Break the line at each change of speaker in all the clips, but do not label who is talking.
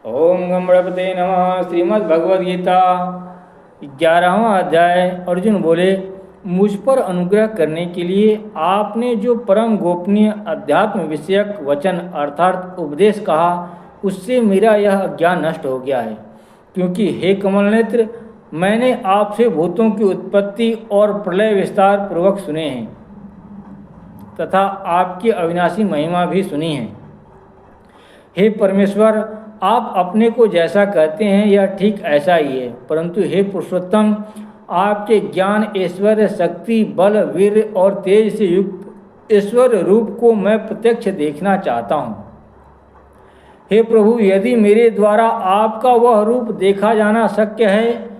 ओम गम गणपते नमः। श्रीमद्भगवद्गीता 11वां अध्याय। अर्जुन बोले, मुझ पर अनुग्रह करने के लिए आपने जो परम गोपनीय अध्यात्म विषयक वचन अर्थात उपदेश कहा, उससे मेरा यह अज्ञान नष्ट हो गया है। क्योंकि हे कमल नेत्र, मैंने आपसे भूतों की उत्पत्ति और प्रलय विस्तार पूर्वक सुने हैं तथा आपकी अविनाशी महिमा भी सुनी है। हे परमेश्वर, आप अपने को जैसा कहते हैं यह ठीक ऐसा ही है, परंतु हे पुरुषोत्तम, आपके ज्ञान, ऐश्वर्य, शक्ति, बल, वीर और तेज से युक्त ईश्वर रूप को मैं प्रत्यक्ष देखना चाहता हूँ। हे प्रभु, यदि मेरे द्वारा आपका वह रूप देखा जाना शक्य है,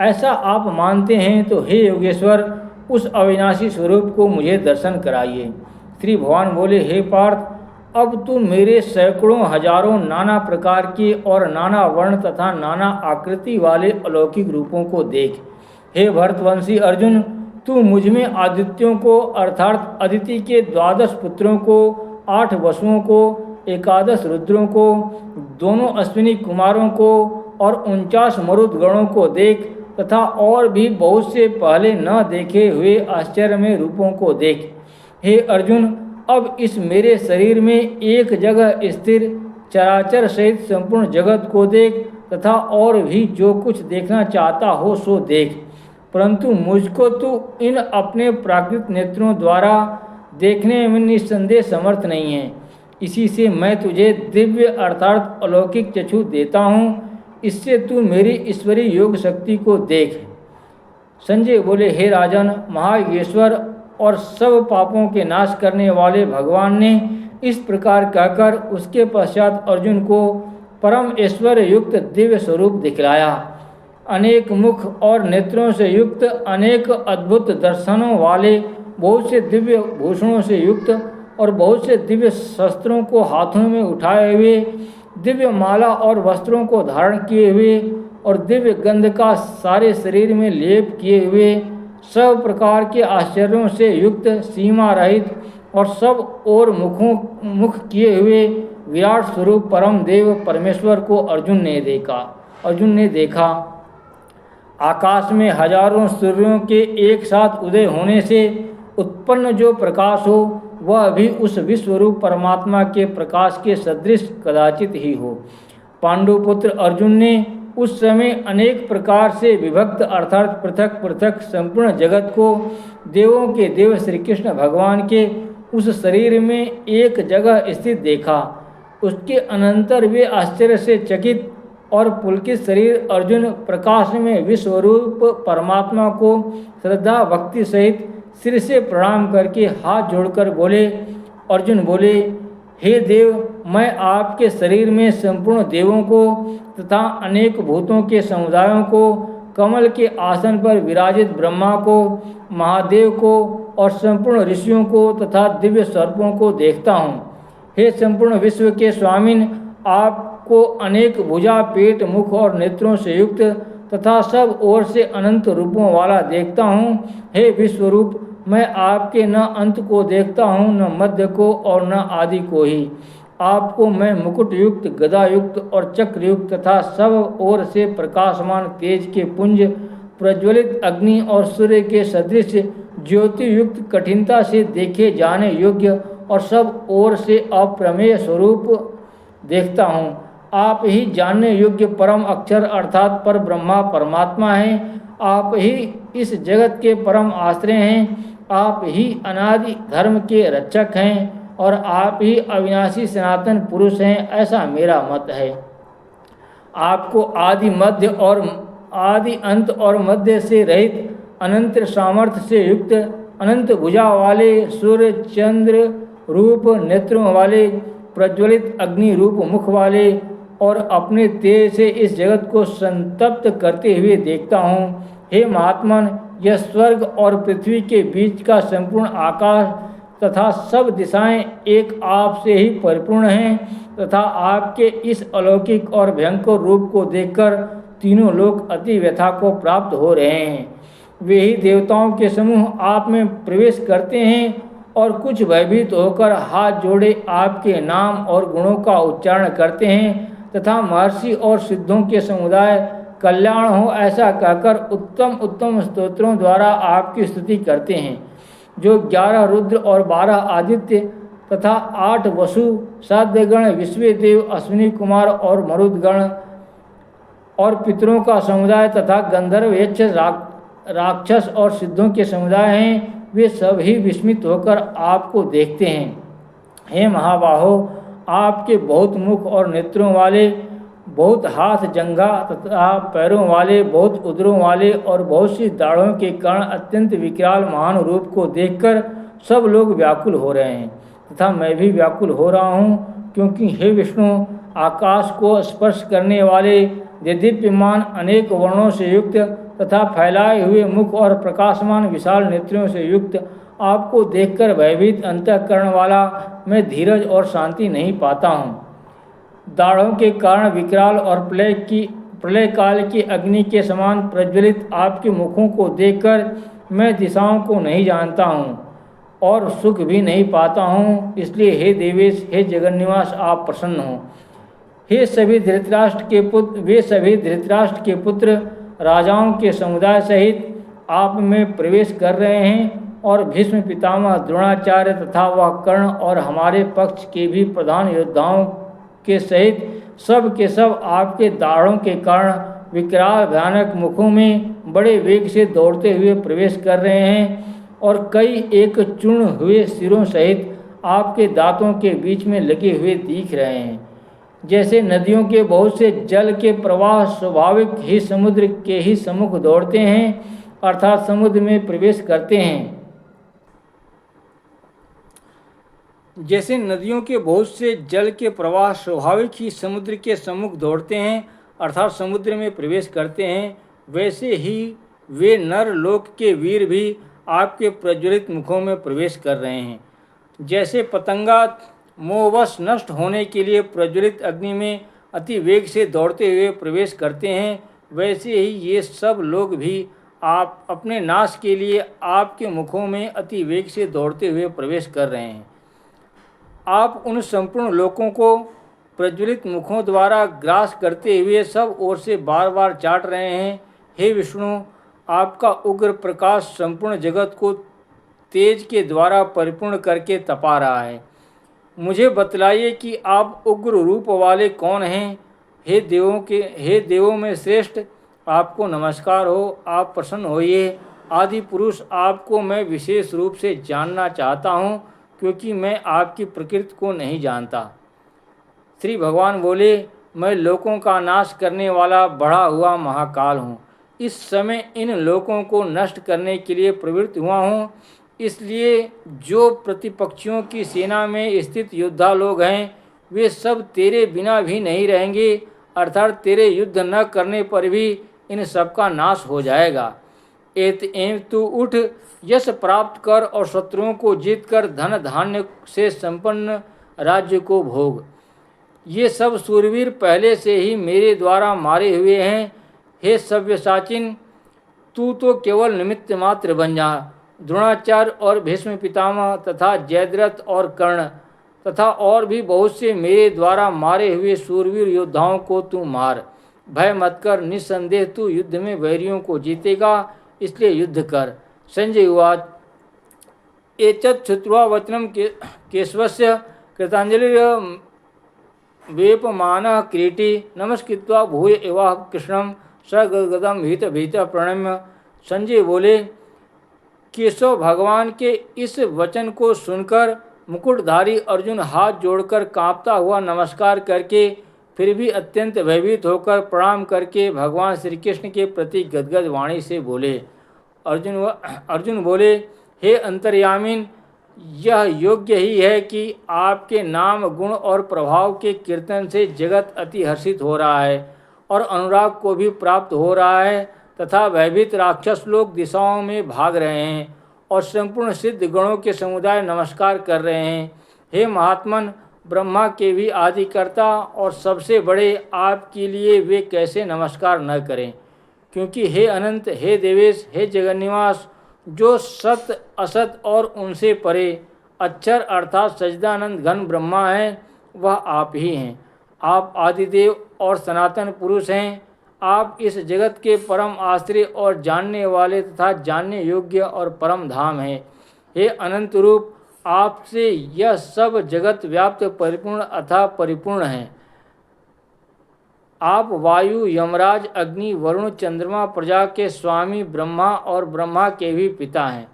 ऐसा आप मानते हैं, तो हे योगेश्वर, उस अविनाशी स्वरूप को मुझे दर्शन कराइए। श्री भगवान बोले, हे पार्थ, अब तू मेरे सैकड़ों हजारों नाना प्रकार के और नाना वर्ण तथा नाना आकृति वाले अलौकिक रूपों को देख। हे भरतवंशी अर्जुन, तू मुझ में आदित्यों को अर्थात अदिति के 12 पुत्रों को, 8 वसुओं को, 11 रुद्रों को, दोनों अश्विनी कुमारों को और 49 मरुदगणों को देख तथा और भी बहुत से पहले न देखे हुए आश्चर्यमय रूपों को देख। हे अर्जुन, अब इस मेरे शरीर में एक जगह स्थिर चराचर सहित संपूर्ण जगत को देख तथा और भी जो कुछ देखना चाहता हो सो देख, परंतु मुझको तू इन अपने प्राकृत नेत्रों द्वारा देखने में निस्संदेह समर्थ नहीं है। इसी से मैं तुझे दिव्य अर्थात अलौकिक चक्षु देता हूँ, इससे तू मेरी ईश्वरीय योग शक्ति को देख। संजय बोले, हे राजन, महायोगेश्वर और सब पापों के नाश करने वाले भगवान ने इस प्रकार कहकर उसके पश्चात अर्जुन को परम ऐश्वर्य युक्त दिव्य स्वरूप दिखलाया। अनेक मुख और नेत्रों से युक्त, अनेक अद्भुत दर्शनों वाले, बहुत से दिव्य भूषणों से युक्त और बहुत से दिव्य शस्त्रों को हाथों में उठाए हुए, दिव्य माला और वस्त्रों को धारण किए हुए और दिव्य गंध का सारे शरीर में लेप किए हुए, सब प्रकार के आश्चर्यों से युक्त, सीमा रहित और सब और मुख किए हुए विराट स्वरूप परम देव परमेश्वर को अर्जुन ने देखा। आकाश में हजारों सूर्यों के एक साथ उदय होने से उत्पन्न जो प्रकाश हो, वह भी उस विश्वरूप परमात्मा के प्रकाश के सदृश कदाचित ही हो। पांडुपुत्र अर्जुन ने उस समय अनेक प्रकार से विभक्त अर्थात पृथक पृथक संपूर्ण जगत को देवों के देव श्री कृष्ण भगवान के उस शरीर में एक जगह स्थित देखा। उसके अनंतर वे आश्चर्य से चकित और पुलकित शरीर अर्जुन प्रकाश में विश्वरूप परमात्मा को श्रद्धा भक्ति सहित सिर से प्रणाम करके हाथ जोड़कर बोले। अर्जुन बोले, हे देव, मैं आपके शरीर में संपूर्ण देवों को तथा अनेक भूतों के समुदायों को, कमल के आसन पर विराजित ब्रह्मा को, महादेव को और संपूर्ण ऋषियों को तथा दिव्य सर्पों को देखता हूँ। हे संपूर्ण विश्व के स्वामिन, आपको अनेक भुजा, पेट, मुख और नेत्रों से युक्त तथा सब ओर से अनंत रूपों वाला देखता हूँ। हे विश्वरूप, मैं आपके न अंत को देखता हूँ, न मध्य को और न आदि को ही। आपको मैं मुकुट युक्त, गदा युक्त और चक्र युक्त तथा सब ओर से प्रकाशमान तेज के पुंज, प्रज्वलित अग्नि और सूर्य के सदृश ज्योति युक्त, कठिनता से देखे जाने योग्य और सब ओर से अप्रमेय स्वरूप देखता हूँ। आप ही जानने योग्य परम अक्षर अर्थात पर ब्रह्मा परमात्मा हैं। आप ही इस जगत के परम आश्रय हैं। आप ही अनादि धर्म के रक्षक हैं और आप ही अविनाशी सनातन पुरुष हैं, ऐसा मेरा मत है। आपको आदि अंत और मध्य से रहित, अनंत सामर्थ्य से युक्त, अनंत भुजा वाले, सूर्य चंद्र रूप नेत्रों वाले, प्रज्वलित अग्नि रूप मुख वाले और अपने तेज से इस जगत को संतप्त करते हुए देखता हूँ। हे महात्मन, यह स्वर्ग और पृथ्वी के बीच का संपूर्ण आकाश तथा सब दिशाएं एक आप से ही परिपूर्ण हैं तथा आपके इस अलौकिक और भयंकर रूप को देखकर तीनों लोग अति व्यथा को प्राप्त हो रहे हैं। वे ही देवताओं के समूह आप में प्रवेश करते हैं और कुछ भयभीत होकर हाथ जोड़े आपके नाम और गुणों का उच्चारण करते हैं तथा महर्षि और सिद्धों के समुदाय कल्याण हो, ऐसा कहकर उत्तम उत्तम स्तोत्रों द्वारा आपकी स्तुति करते हैं। जो 11 रुद्र और 12 आदित्य तथा 8 वसु, साध्यगण, विश्वदेव, अश्विनी कुमार और मरुदगण और पितरों का समुदाय तथा गंधर्व, यक्ष, राक्षस और सिद्धों के समुदाय हैं, वे सभी विस्मित होकर आपको देखते हैं। हे महाबाहो, आपके बहुत मुख और नेत्रों वाले, बहुत हाथ, जंघा तथा पैरों वाले, बहुत उदरों वाले और बहुत सी दाढ़ों के कारण अत्यंत विकराल महान रूप को देखकर सब लोग व्याकुल हो रहे हैं तथा मैं भी व्याकुल हो रहा हूँ, क्योंकि हे विष्णु, आकाश को स्पर्श करने वाले, दीप्यमान, अनेक वर्णों से युक्त तथा फैलाए हुए मुख और प्रकाशमान विशाल नेत्रों से युक्त आपको देखकर भयभीत अंतःकरण वाला मैं धीरज और शांति नहीं पाता हूँ। दाढ़ों के कारण विकराल और प्रलय काल की अग्नि के समान प्रज्वलित आपके मुखों को देखकर मैं दिशाओं को नहीं जानता हूँ और सुख भी नहीं पाता हूँ। इसलिए हे देवेश, हे जगन्निवास, आप प्रसन्न हों। हे सभी धृतराष्ट्र के पुत्र, वे सभी धृतराष्ट्र के पुत्र राजाओं के समुदाय सहित आप में प्रवेश कर रहे हैं और भीष्म पितामह, द्रोणाचार्य तथा वह कर्ण और हमारे पक्ष के भी प्रधान योद्धाओं के सहित सब के सब आपके दाढ़ों के कारण विकराल भयानक मुखों में बड़े वेग से दौड़ते हुए प्रवेश कर रहे हैं और कई एक चूर्ण हुए सिरों सहित आपके दांतों के बीच में लगे हुए दिख रहे हैं। जैसे नदियों के बहुत से जल के प्रवाह स्वाभाविक ही समुद्र के ही सम्मुख दौड़ते हैं, अर्थात समुद्र में प्रवेश करते हैं। जैसे नदियों के बहुत से जल के प्रवाह स्वाभाविक ही समुद्र के सम्मुख दौड़ते हैं, अर्थात समुद्र में प्रवेश करते हैं, वैसे ही वे नर लोक के वीर भी आपके प्रज्वलित मुखों में प्रवेश कर रहे हैं। जैसे पतंगा मोहवश नष्ट होने के लिए प्रज्वलित अग्नि में अति वेग से दौड़ते हुए प्रवेश करते हैं, वैसे ही ये सब लोग भी आप अपने नाश के लिए आपके मुखों में अति वेग से दौड़ते हुए प्रवेश कर रहे हैं। आप उन संपूर्ण लोकों को प्रज्वलित मुखों द्वारा ग्रास करते हुए सब ओर से बार बार चाट रहे हैं। हे विष्णु, आपका उग्र प्रकाश संपूर्ण जगत को तेज के द्वारा परिपूर्ण करके तपा रहा है। मुझे बतलाइए कि आप उग्र रूप वाले कौन हैं। हे देवों में श्रेष्ठ, आपको नमस्कार हो, आप प्रसन्न होइए। आदि पुरुष, आपको मैं विशेष रूप से जानना चाहता हूँ, क्योंकि मैं आपकी प्रकृति को नहीं जानता। श्री भगवान बोले, मैं लोकों का नाश करने वाला बढ़ा हुआ महाकाल हूँ। इस समय इन लोकों को नष्ट करने के लिए प्रवृत्त हुआ हूँ। इसलिए जो प्रतिपक्षियों की सेना में स्थित योद्धा लोग हैं, वे सब तेरे बिना भी नहीं रहेंगे, अर्थात तेरे युद्ध न करने पर भी इन सब का नाश हो जाएगा। एवं तू उठ, यश प्राप्त कर और शत्रुओं को जीतकर धन धान्य से संपन्न राज्य को भोग। ये सब सूरवीर पहले से ही मेरे द्वारा मारे हुए हैं। हे सव्यसाचिन, तू तो केवल निमित्त मात्र बन जा। द्रोणाचार्य और भीष्म पितामह तथा जयद्रथ और कर्ण तथा और भी बहुत से मेरे द्वारा मारे हुए सूरवीर योद्धाओं को तू मार। भय मत कर, निस्संदेह तू युद्ध में वैरियों को जीतेगा, इसलिए युद्ध कर। संजय उवाच, एतत् श्रुत्वा वचनं केशवस्य कृतांजलि वेपमानः किरीटी नमस्कृत्वा भूय एवाह कृष्णं सगद्गदं भीत प्रणम्य। संजय बोले, केशव भगवान के इस वचन को सुनकर मुकुटधारी अर्जुन हाथ जोड़कर कांपता हुआ नमस्कार करके फिर भी अत्यंत भयभीत होकर प्रणाम करके भगवान श्री कृष्ण के प्रति गदगद वाणी से बोले। अर्जुन बोले, हे अंतर्यामिन, यह योग्य ही है कि आपके नाम, गुण और प्रभाव के कीर्तन से जगत अति हर्षित हो रहा है और अनुराग को भी प्राप्त हो रहा है तथा भयभीत राक्षस लोग दिशाओं में भाग रहे हैं और संपूर्ण सिद्ध गणों के समुदाय नमस्कार कर रहे हैं। हे महात्मन, ब्रह्मा के भी आदिकर्ता और सबसे बड़े आपके लिए वे कैसे नमस्कार न करें, क्योंकि हे अनंत, हे देवेश, हे जगन्निवास, जो सत असत और उनसे परे अक्षर अर्थात सच्चिदानंद घन ब्रह्मा है, वह आप ही हैं। आप आदिदेव और सनातन पुरुष हैं। आप इस जगत के परम आश्रय और जानने वाले तथा जानने योग्य और परम धाम हैं। हे अनंत रूप, आपसे यह सब जगत व्याप्त परिपूर्ण अथवा परिपूर्ण है। आप वायु, यमराज, अग्नि, वरुण, चंद्रमा, प्रजा के स्वामी, ब्रह्मा और ब्रह्मा के भी पिता हैं।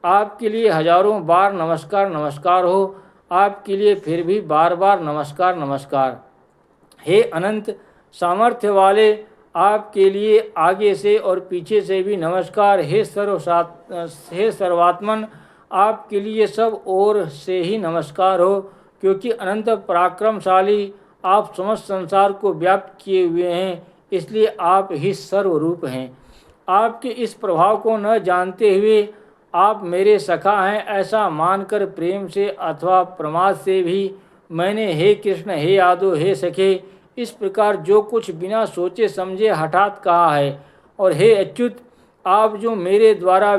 आपके लिए हजारों बार नमस्कार नमस्कार हो। आपके लिए फिर भी बार बार नमस्कार नमस्कार। हे अनंत सामर्थ्य वाले, आपके लिए आगे से और पीछे से भी नमस्कार। हे सर्वात्मन, आपके लिए सब ओर से ही नमस्कार हो, क्योंकि अनंत पराक्रमशाली आप समस्त संसार को व्याप्त किए हुए हैं, इसलिए आप ही सर्वरूप हैं। आपके इस प्रभाव को न जानते हुए आप मेरे सखा हैं ऐसा मानकर प्रेम से अथवा प्रमाद से भी मैंने हे कृष्ण, हे यादव, हे सखे इस प्रकार जो कुछ बिना सोचे समझे हठात कहा है। और हे अच्युत, आप जो मेरे द्वारा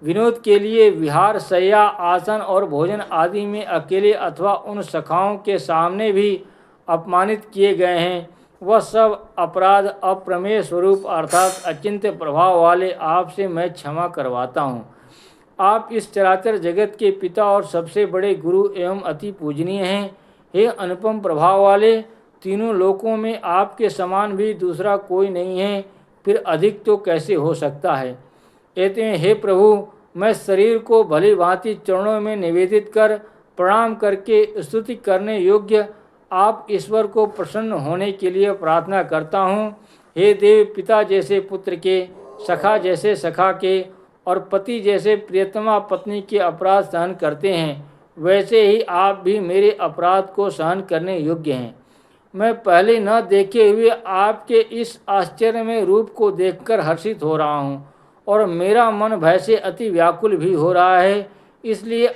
विनोद के लिए विहार, शय्या, आसन और भोजन आदि में अकेले अथवा उन सखाओं के सामने भी अपमानित किए गए हैं, वह सब अपराध अप्रमेय स्वरूप अर्थात अचिंत्य प्रभाव वाले आपसे मैं क्षमा करवाता हूँ। आप इस चराचर जगत के पिता और सबसे बड़े गुरु एवं अति पूजनीय हैं। हे अनुपम प्रभाव वाले, तीनों लोकों में आपके समान भी दूसरा कोई नहीं है, फिर अधिक तो कैसे हो सकता है। कहते हैं, हे प्रभु, मैं शरीर को भली भांति चरणों में निवेदित कर प्रणाम करके स्तुति करने योग्य आप ईश्वर को प्रसन्न होने के लिए प्रार्थना करता हूँ। हे देव, पिता जैसे पुत्र के, सखा जैसे सखा के और पति जैसे प्रियतमा पत्नी के अपराध सहन करते हैं, वैसे ही आप भी मेरे अपराध को सहन करने योग्य हैं। मैं पहले न देखे हुए आपके इस आश्चर्यमय रूप को देखकर हर्षित हो रहा हूँ और मेरा मन भय से अति व्याकुल भी हो रहा है। इसलिए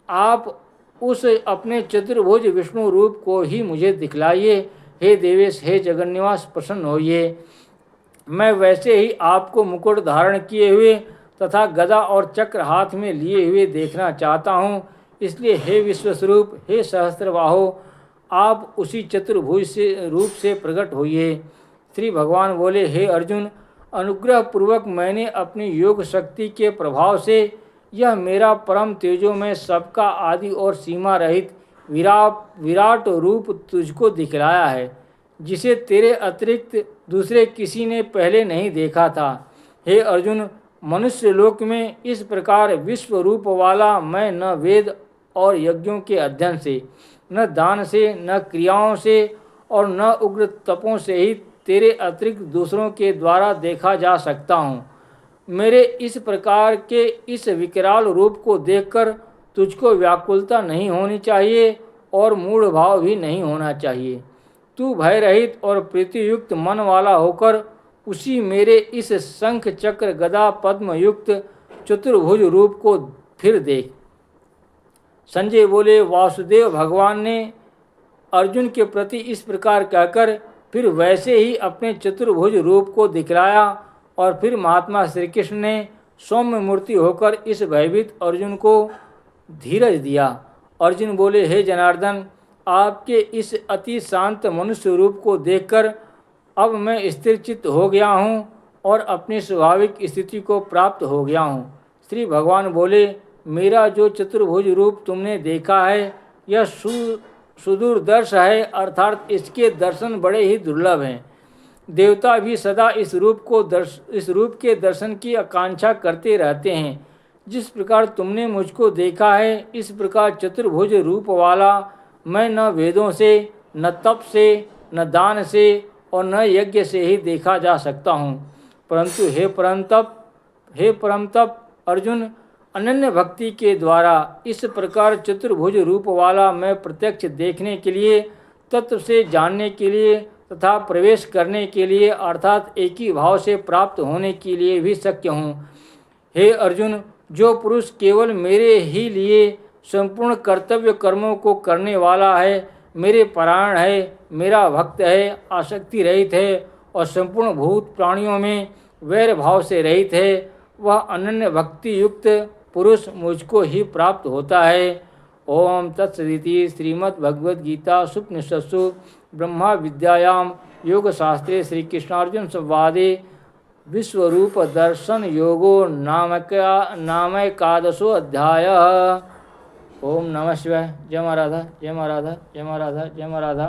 आप उस अपने चतुर्भुज विष्णु रूप को ही मुझे दिखलाइए। हे देवेश, हे जगन्निवास, प्रसन्न होइए। मैं वैसे ही आपको मुकुट धारण किए हुए तथा गदा और चक्र हाथ में लिए हुए देखना चाहता हूँ। इसलिए हे विश्वस्वरूप, हे सहस्त्रबाहो, आप उसी चतुर्भुज से रूप से प्रकट होइए। श्री भगवान बोले, हे अर्जुन, अनुग्रह पूर्वक मैंने अपनी योग शक्ति के प्रभाव से यह मेरा परम तेजोमय सबका आदि और सीमा रहित विराट रूप तुझको दिखलाया है, जिसे तेरे अतिरिक्त दूसरे किसी ने पहले नहीं देखा था। हे अर्जुन, मनुष्य लोक में इस प्रकार विश्व रूप वाला मैं न वेद और यज्ञों के अध्ययन से, न दान से, न क्रियाओं से और न उग्र तपों से ही तेरे अतिरिक्त दूसरों के द्वारा देखा जा सकता हूँ। मेरे इस प्रकार के इस विकराल रूप को देखकर तुझको व्याकुलता नहीं होनी चाहिए और मूढ़ भाव भी नहीं होना चाहिए। तू भय रहित और प्रीतियुक्त मन वाला होकर उसी मेरे इस शंख चक्र गदा पद्म युक्त चतुर्भुज रूप को फिर देख। संजय बोले, वासुदेव भगवान ने अर्जुन के प्रति इस प्रकार कहकर फिर वैसे ही अपने चतुर्भुज रूप को दिखलाया और फिर महात्मा श्री कृष्ण ने सौम्य मूर्ति होकर इस भयभीत अर्जुन को धीरज दिया। अर्जुन बोले, हे जनार्दन, आपके इस अति शांत मनुष्य रूप को देखकर अब मैं स्थिर चित्त हो गया हूँ और अपनी स्वाभाविक स्थिति को प्राप्त हो गया हूँ। श्री भगवान बोले, मेरा जो चतुर्भुज रूप तुमने देखा है यह सुदूरदर्श है, अर्थात इसके दर्शन बड़े ही दुर्लभ हैं। देवता भी सदा इस रूप के दर्शन की आकांक्षा करते रहते हैं। जिस प्रकार तुमने मुझको देखा है, इस प्रकार चतुर्भुज रूप वाला मैं न वेदों से, न तप से, न दान से और न यज्ञ से ही देखा जा सकता हूँ। परंतु हे परम तप अर्जुन, अनन्य भक्ति के द्वारा इस प्रकार चतुर्भुज रूप वाला मैं प्रत्यक्ष देखने के लिए, तत्व से जानने के लिए तथा प्रवेश करने के लिए अर्थात एक ही भाव से प्राप्त होने के लिए भी शक्य हूँ। हे अर्जुन, जो पुरुष केवल मेरे ही लिए संपूर्ण कर्तव्य कर्मों को करने वाला है, मेरे परायण है, मेरा भक्त है, आसक्ति रहित है और संपूर्ण भूत प्राणियों में वैर भाव से रहित है, वह अनन्य भक्ति युक्त पुरुष मुझको ही प्राप्त होता है ओम तत्सदिति श्रीमद्भगवद्गीता सुपनिषत्सु ब्रह्मा विद्यायां योगशास्त्रे श्रीकृष्णार्जुन संवादे विश्वरूप दर्शन योगो नामैकादशो अध्याय। ओम नमः शिवाय। जय मां राधा, जय मां राधा, जय मां राधा, जय मां राधा।